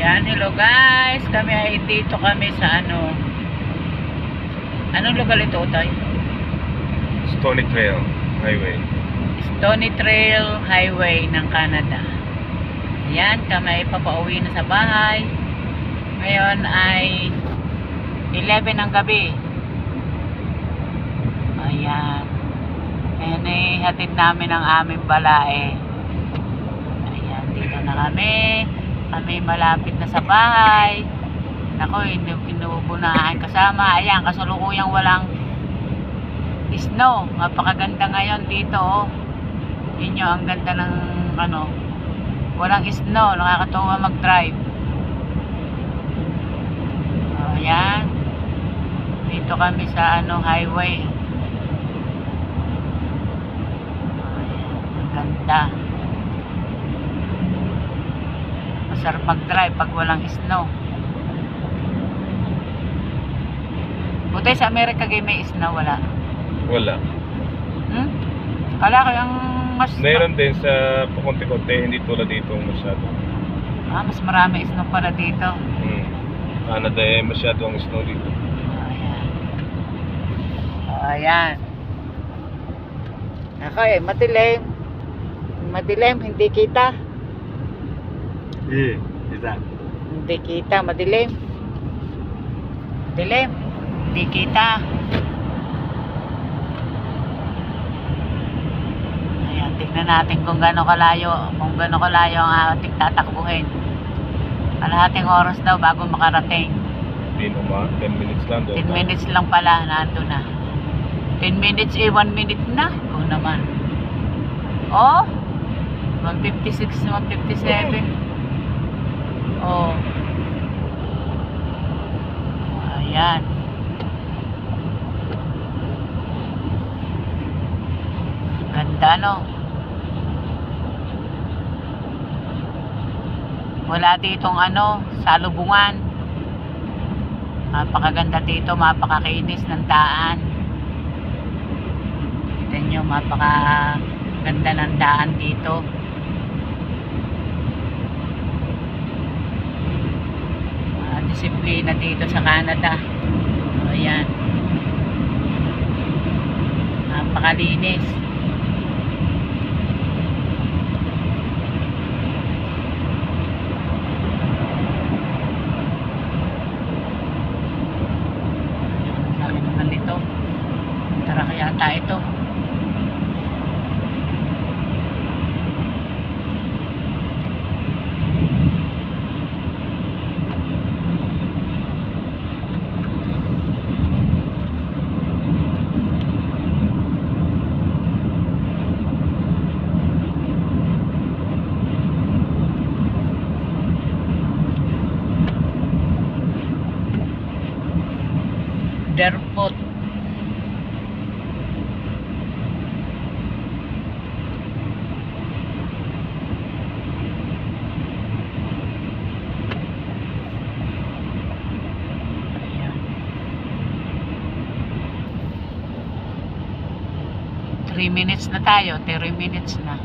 Ayan, hello guys. Kami ay dito kami sa anong lugar ito, Tay? Stony Trail Highway. Stony Trail Highway ng Canada. Ayan, kami ay papauwi na sa bahay. Ngayon ay 11 ng gabi. Ayan. Ayan ay hatid namin ang aming balae. Ayan, dito na kami. Kami malapit na sa bahay. Nako, inuubunahan kasama. Ayan, kasalukuyang walang snow. Napakaganda ngayon dito. Oh. Inyo, ang ganda ng walang snow. Nakakatuwa mag-drive. Ayan. Dito kami sa highway. Ayan, ang ganda. Masarap mag-drive pag walang snow. Buti sa Amerika may snow, wala? Wala. Kala ko yung mas... Meron din sa pakunti-kunti, hindi tulad dito masyado. mas marami snow para dito. Canada masyado ang snow dito. Ayan. Ayan. Ako madilim. Madilim, hindi kita. Isa. Hindi kita, madilim. Madilim, hindi kita. Ayan, tignan natin kung gaano kalayo ang ating tatakbuhin. Kalahating oras daw bago makarating. Hindi naman, 10 minutes lang doon. 10 minutes lang pala, nandun na. 10 minutes 1 minute na. Oo naman. Oh, 156, 157. Oh. Ayan. Ganda, no? Wala ditong salubungan. Napakaganda dito, mapakakinis ng daan. Kita nyo, mapakaganda ng daan dito. Disiplina dito sa Canada. Ayan. Napakalinis. Laki naman nito. Tara kaya ito. Derpot. Ayan. 3 minutes na tayo. 3 minutes na.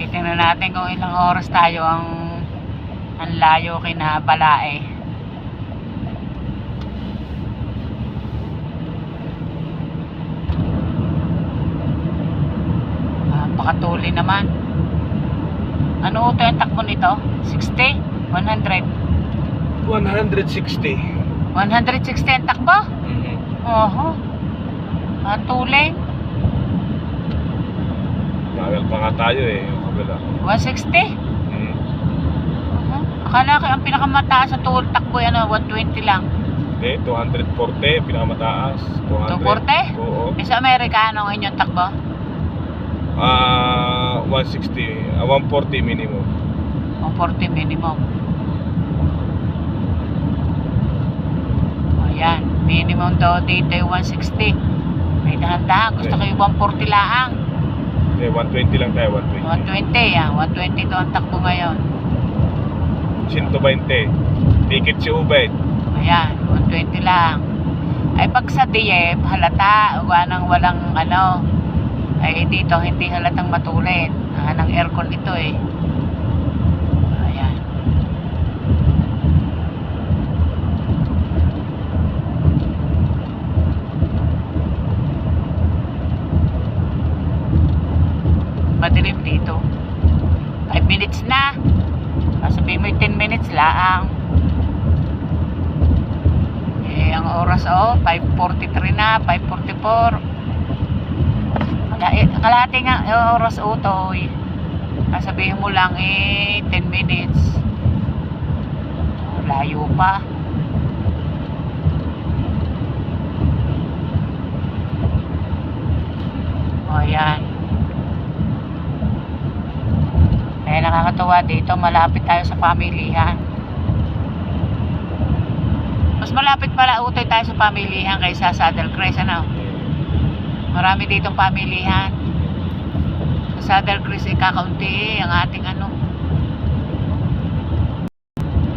Titingnan natin kung ilang oras tayo ang layo kina Balae. Pakatuli naman. Ano ito yung takbo nito? 60? 100? 160. 160 ang takbo? Oho. Patuli. Bagal pa nga tayo yung kabila. 160? Akala ko ang pinakamataas sa takbo 120 lang. Hindi, 240 pinakamataas. 240? Oo. Sa Amerikano ang inyong takbo? 160, 140 minimum. 140 minimum. Ayan, minimum daw dito 160. May dahan-dahan. Gusto kayo 140 laang. Eh, 120 lang tayo, 120. 120 ah. 120 to ang takbo ngayon. 120. Ticket si Ubed. Ayan, 120 lang. Ay pag sa DF, halata. Ng walang ano. Ay dito, hindi halatang matulid. Ng aircon ito eh. Ayan. Madilim dito. 5 minutes na. Sabihin mo 10 minutes lang. Eh, ang oras 5:43 na, 5:44. Kalahati nga oras utoy. Sabihin mo lang 10 minutes. Layo pa. Ayan. Kaya nakakatuwa dito, malapit tayo sa pamilihan. Mas malapit pala utoy tayo sa pamilihan kaysa sa Saddle Crest, ano? Marami ditong pamilihan. Sa Saddle Crest kakaunti ang ating ano.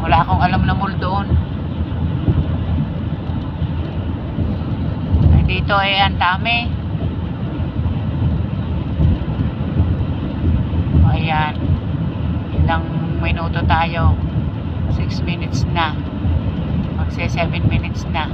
Wala akong alam na mall doon. Ay, dito ang dami. Ayan. Ilang minuto tayo. 6 minutes na. Magse 7 minutes na.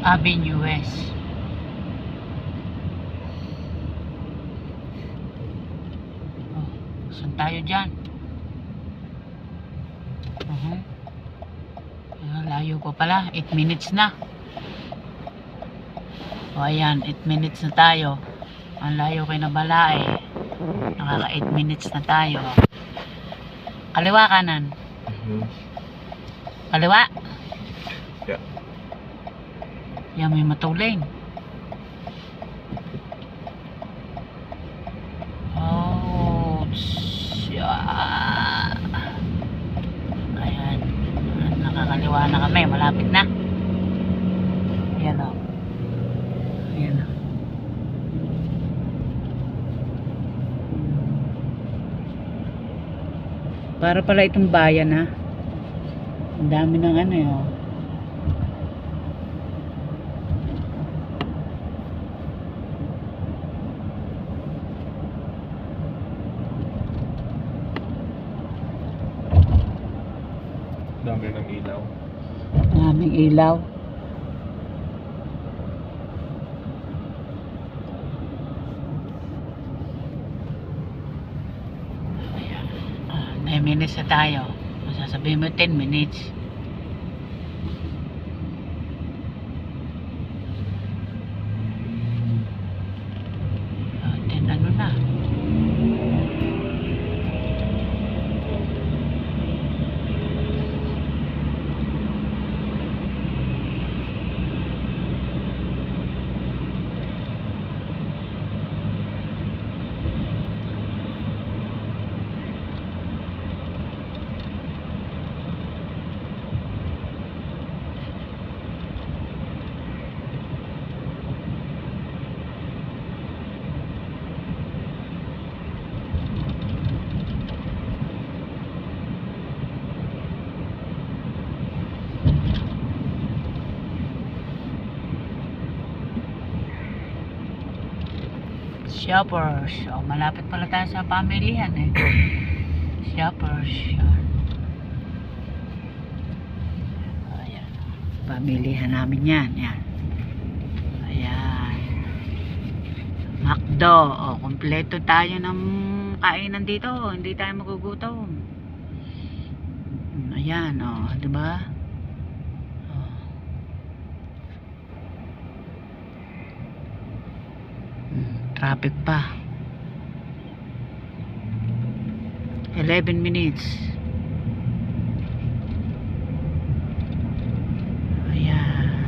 Avenue West. Saan tayo dyan? Layo pa pala. 8 minutes na. Ayan, 8 minutes na tayo. Ang layo kay Nabalae. Nakaka 8 minutes na tayo. Kaliwa kanan. Kaliwa. Yeah. Yan, may matulin. Ayan. Nakakaliwa na kami. Malapit na. Ayan o. Ayan o. Para pala itong bayan ha. Ang dami ng ano yun. Dami ng ilaw. Daming ilaw. Ayan. 9 minutes na tayo. Sasabihin mo 10 minutes. Then ano na. Shoppers. O, malapit pala tayo sa pamilihan eh. Shoppers. Ayan. Pamilihan namin yan. Yan. Ayan. McDo. O, kompleto tayo ng kainan dito. Hindi tayo magugutom. Ayan. O, diba? Traffic pa. 11 minutes. Ayan.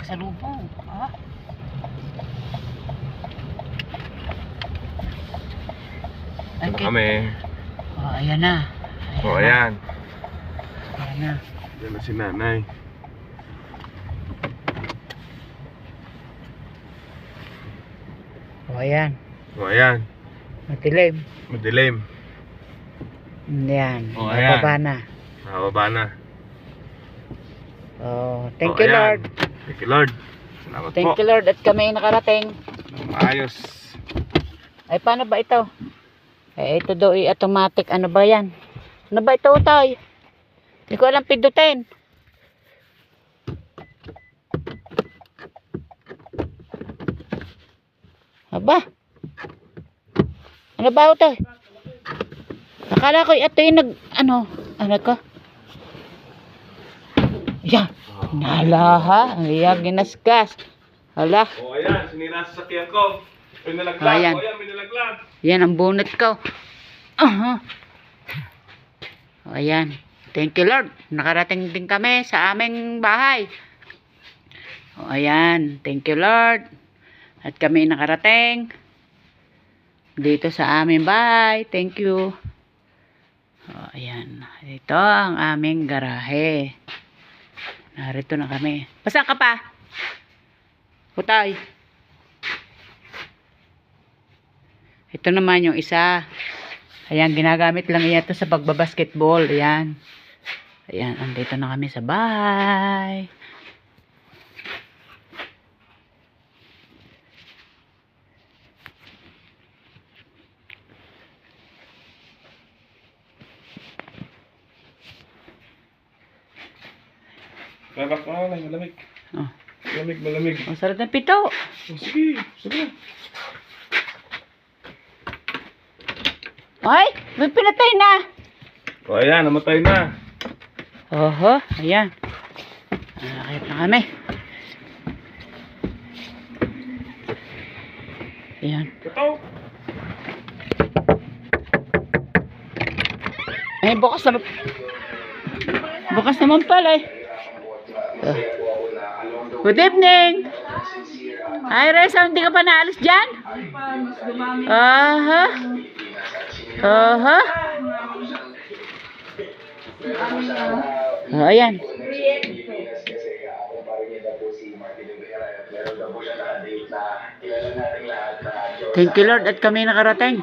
nakasalubong. Ah. Ito kami. Oh, ayan na. O, ayan. Ayan na. Yan na si nanay. Oh, ayan. O, ayan. Matilim. Madilim. Yan. Oh, ayan. Bababa na. Nakababa na. Oh, thank O, you, ayan. Lord. Thank you, Lord. Salamat Thank po. you, Lord. At kami nakarating. Maayos. Ay, paano ba ito? Eh, ito daw automatic. Ano ba yan? Ano ba ito, Tay? Hindi ko alam pindutin. Aba? Ano ba ito? Nakala ko ito yung ano ko? Yan. Nala ha? Ayan, ginasgas. Hala. O, ayan. Sinira sa sakyan ko. May nalaglag. Ayan. O, ayan. May nalaglag. Yan ang bonnet ko. O, ayan. Thank you, Lord. Nakarating din kami sa aming bahay. O, ayan. Thank you, Lord. At kami nakarating dito sa aming bahay. Thank you. O, ayan. Ito ang aming garahe. Narito na kami. Basta ka pa? Putay. Ito naman yung isa. Ayan, ginagamit lang yan ito sa pagbabasketball. Ayan. Ayan, andito na kami sa bahay. Babak mo na. Malamig. Oh, Malamig, malamig. ang sarap ng pito. O, sige. Sige. Ay, may pinatay na. O, ayan. Namatay na. Oho, ayan. Nakakit na kami. Ayan. Ito. Ay, bukas naman. Bukas naman pala eh. Oh. Good evening. Ay, Reza, hindi ka pa naalis dyan? Aha. Aha. Oh, ayan. Thank you, Lord, at kami nakarating.